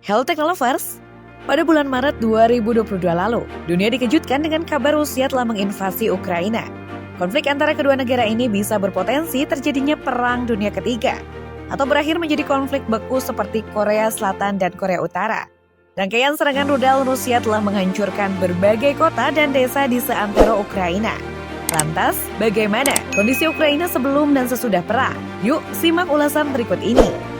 Hello Technolovers, pada bulan Maret 2022 lalu, dunia dikejutkan dengan kabar Rusia telah menginvasi Ukraina. Konflik antara kedua negara ini bisa berpotensi terjadinya Perang Dunia Ketiga, atau berakhir menjadi konflik beku seperti Korea Selatan dan Korea Utara. Rangkaian serangan rudal Rusia telah menghancurkan berbagai kota dan desa di seantero Ukraina. Lantas, bagaimana kondisi Ukraina sebelum dan sesudah perang? Yuk, simak ulasan berikut ini.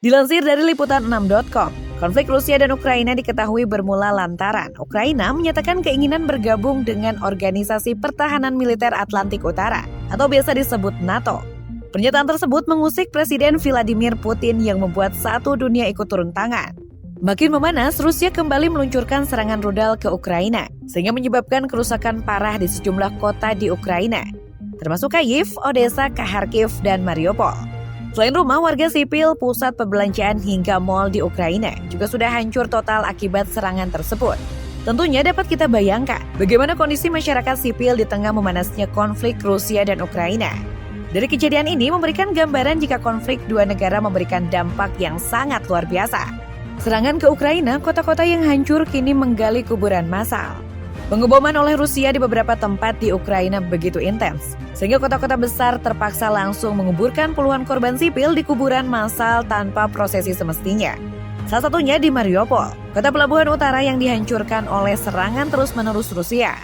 Dilansir dari liputan6.com, konflik Rusia dan Ukraina diketahui bermula lantaran Ukraina menyatakan keinginan bergabung dengan Organisasi Pertahanan Militer Atlantik Utara, atau biasa disebut NATO. Pernyataan tersebut mengusik Presiden Vladimir Putin yang membuat satu dunia ikut turun tangan. Makin memanas, Rusia kembali meluncurkan serangan rudal ke Ukraina, sehingga menyebabkan kerusakan parah di sejumlah kota di Ukraina, termasuk Kyiv, Odessa, Kharkiv, dan Mariupol. Selain rumah, warga sipil, pusat perbelanjaan hingga mal di Ukraina juga sudah hancur total akibat serangan tersebut. Tentunya dapat kita bayangkan bagaimana kondisi masyarakat sipil di tengah memanasnya konflik Rusia dan Ukraina. Dari kejadian ini memberikan gambaran jika konflik dua negara memberikan dampak yang sangat luar biasa. Serangan ke Ukraina, kota-kota yang hancur kini menggali kuburan massal. Pengeboman oleh Rusia di beberapa tempat di Ukraina begitu intens, sehingga kota-kota besar terpaksa langsung menguburkan puluhan korban sipil di kuburan massal tanpa prosesi semestinya. Salah satunya di Mariupol, kota pelabuhan utara yang dihancurkan oleh serangan terus-menerus Rusia.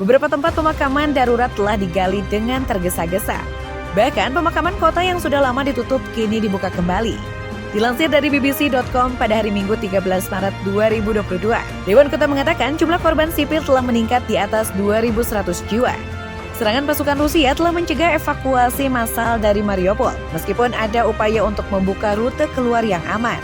Beberapa tempat pemakaman darurat telah digali dengan tergesa-gesa. Bahkan pemakaman kota yang sudah lama ditutup kini dibuka kembali. Dilansir dari BBC.com pada hari Minggu 13 Maret 2022, Dewan Kota mengatakan jumlah korban sipil telah meningkat di atas 2.100 jiwa. Serangan pasukan Rusia telah mencegah evakuasi massal dari Mariupol, meskipun ada upaya untuk membuka rute keluar yang aman.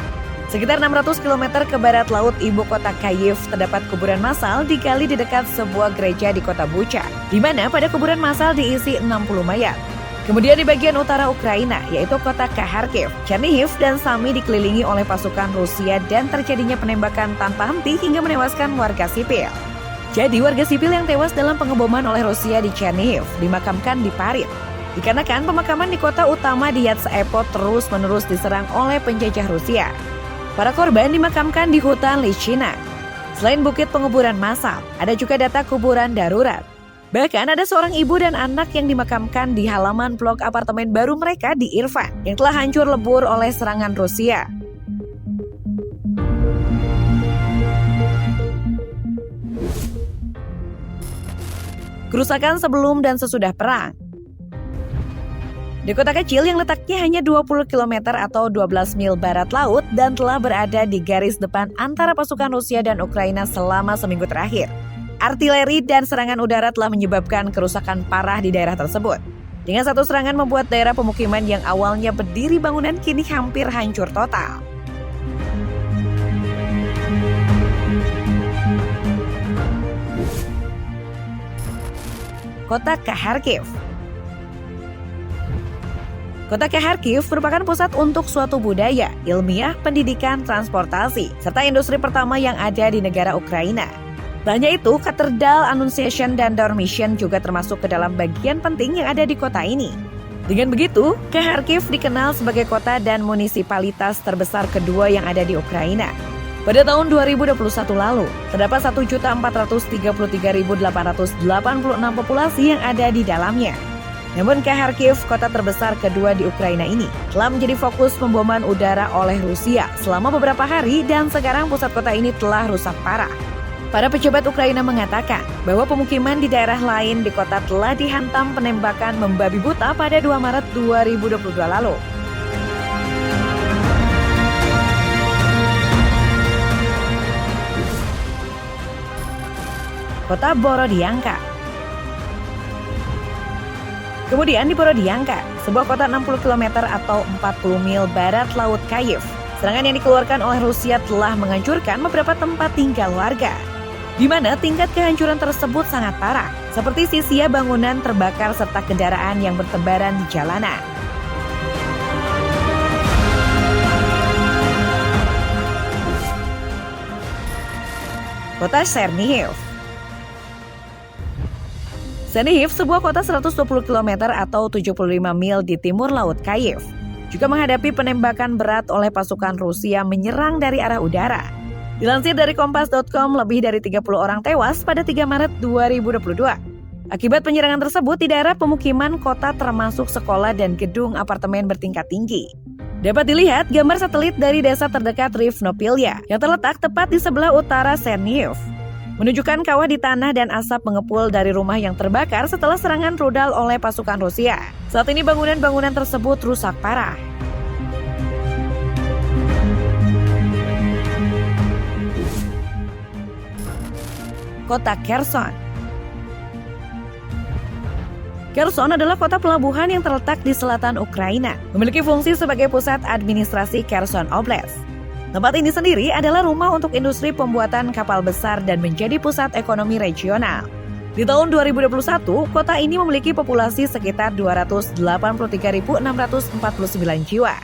Sekitar 600 km ke barat laut ibu kota Kyiv terdapat kuburan massal digali di dekat sebuah gereja di kota Bucha, di mana pada kuburan massal diisi 60 mayat. Kemudian di bagian utara Ukraina, yaitu kota Kharkiv, Chernihiv, dan Sami dikelilingi oleh pasukan Rusia dan terjadinya penembakan tanpa henti hingga menewaskan warga sipil. Jadi warga sipil yang tewas dalam pengeboman oleh Rusia di Chernihiv dimakamkan di parit. Dikarenakan pemakaman di kota utama di Yatsevo terus-menerus diserang oleh penjajah Rusia. Para korban dimakamkan di hutan Lychina. Selain bukit penguburan massal, ada juga data kuburan darurat. Bahkan ada seorang ibu dan anak yang dimakamkan di halaman blok apartemen baru mereka di Irvan yang telah hancur lebur oleh serangan Rusia. Kerusakan sebelum dan sesudah perang. Di kota kecil yang letaknya hanya 20 km atau 12 mil barat laut dan telah berada di garis depan antara pasukan Rusia dan Ukraina selama seminggu terakhir. Artileri dan serangan udara telah menyebabkan kerusakan parah di daerah tersebut. Dengan satu serangan membuat daerah pemukiman yang awalnya berdiri bangunan kini hampir hancur total. Kota Kharkiv. Kota Kharkiv merupakan pusat untuk suatu budaya, ilmiah, pendidikan, transportasi, serta industri pertama yang ada di negara Ukraina. Tak hanya itu, Katedral Annunciation dan Dormition juga termasuk ke dalam bagian penting yang ada di kota ini. Dengan begitu, Kharkiv dikenal sebagai kota dan munisipalitas terbesar kedua yang ada di Ukraina. Pada tahun 2021 lalu, terdapat 1.433.886 populasi yang ada di dalamnya. Namun Kharkiv, kota terbesar kedua di Ukraina ini, telah menjadi fokus pemboman udara oleh Rusia selama beberapa hari dan sekarang pusat kota ini telah rusak parah. Para pejabat Ukraina mengatakan bahwa pemukiman di daerah lain di kota telah dihantam penembakan membabi buta pada 2 Maret 2022 lalu. Kota Borodianka. Kemudian di Borodianka, sebuah kota 60 km atau 40 mil barat laut Kyiv, serangan yang dikeluarkan oleh Rusia telah menghancurkan beberapa tempat tinggal warga, di mana tingkat kehancuran tersebut sangat parah, seperti sisia bangunan terbakar serta kendaraan yang bertebaran di jalanan. Kota Chernihiv. Chernihiv, sebuah kota 120 km atau 75 mil di timur laut Kyiv. juga menghadapi penembakan berat oleh pasukan Rusia menyerang dari arah udara. Dilansir dari Kompas.com, lebih dari 30 orang tewas pada 3 Maret 2022. Akibat penyerangan tersebut di daerah pemukiman kota termasuk sekolah dan gedung apartemen bertingkat tinggi. Dapat dilihat gambar satelit dari desa terdekat Rivnopilya yang terletak tepat di sebelah utara Chernihiv, menunjukkan kawah di tanah dan asap mengepul dari rumah yang terbakar setelah serangan rudal oleh pasukan Rusia. Saat ini bangunan-bangunan tersebut rusak parah. Kota Kherson. Kherson adalah kota pelabuhan yang terletak di selatan Ukraina, memiliki fungsi sebagai pusat administrasi Kherson Oblast. Tempat ini sendiri adalah rumah untuk industri pembuatan kapal besar dan menjadi pusat ekonomi regional. Di tahun 2021, kota ini memiliki populasi sekitar 283.649 jiwa.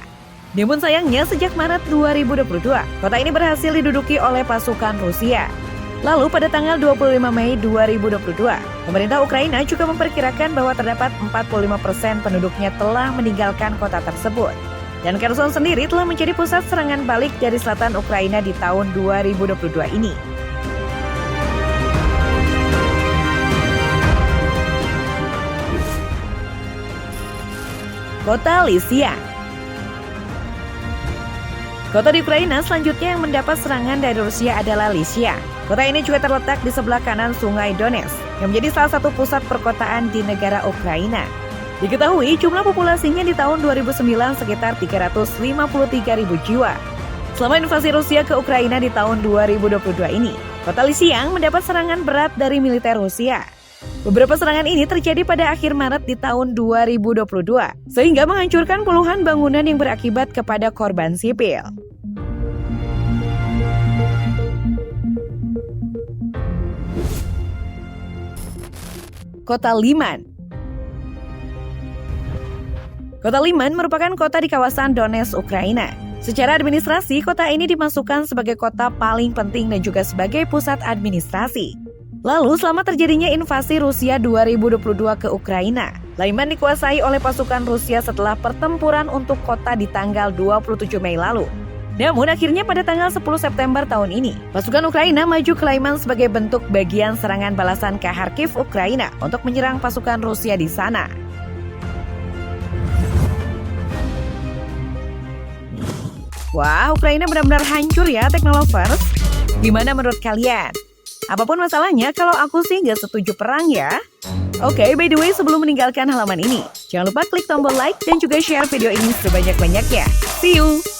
Namun sayangnya sejak Maret 2022, kota ini berhasil diduduki oleh pasukan Rusia. Lalu pada tanggal 25 Mei 2022, pemerintah Ukraina juga memperkirakan bahwa terdapat 45% penduduknya telah meninggalkan kota tersebut. Dan Kherson sendiri telah menjadi pusat serangan balik dari selatan Ukraina di tahun 2022 ini. Kota Lysychansk. Kota di Ukraina selanjutnya yang mendapat serangan dari Rusia adalah Lysychansk. Kota ini juga terletak di sebelah kanan Sungai Donetsk, yang menjadi salah satu pusat perkotaan di negara Ukraina. Diketahui jumlah populasinya di tahun 2009 sekitar 353.000 jiwa. Selama invasi Rusia ke Ukraina di tahun 2022 ini, kota Lysychansk mendapat serangan berat dari militer Rusia. Beberapa serangan ini terjadi pada akhir Maret di tahun 2022, sehingga menghancurkan puluhan bangunan yang berakibat kepada korban sipil. Kota Liman. Kota Liman merupakan kota di kawasan Donetsk, Ukraina. Secara administrasi, kota ini dimasukkan sebagai kota paling penting dan juga sebagai pusat administrasi. Lalu, selama terjadinya invasi Rusia 2022 ke Ukraina, Liman dikuasai oleh pasukan Rusia setelah pertempuran untuk kota di tanggal 27 Mei lalu. Namun akhirnya pada tanggal 10 September tahun ini, pasukan Ukraina maju ke Liman sebagai bentuk bagian serangan balasan ke Kharkiv, Ukraina untuk menyerang pasukan Rusia di sana. Wah, Ukraina benar-benar hancur ya, Teknolovers. Gimana menurut kalian? Apapun masalahnya, kalau aku sih nggak setuju perang ya. Oke, by the way, sebelum meninggalkan halaman ini, jangan lupa klik tombol like dan juga share video ini sebanyak-banyaknya. See you!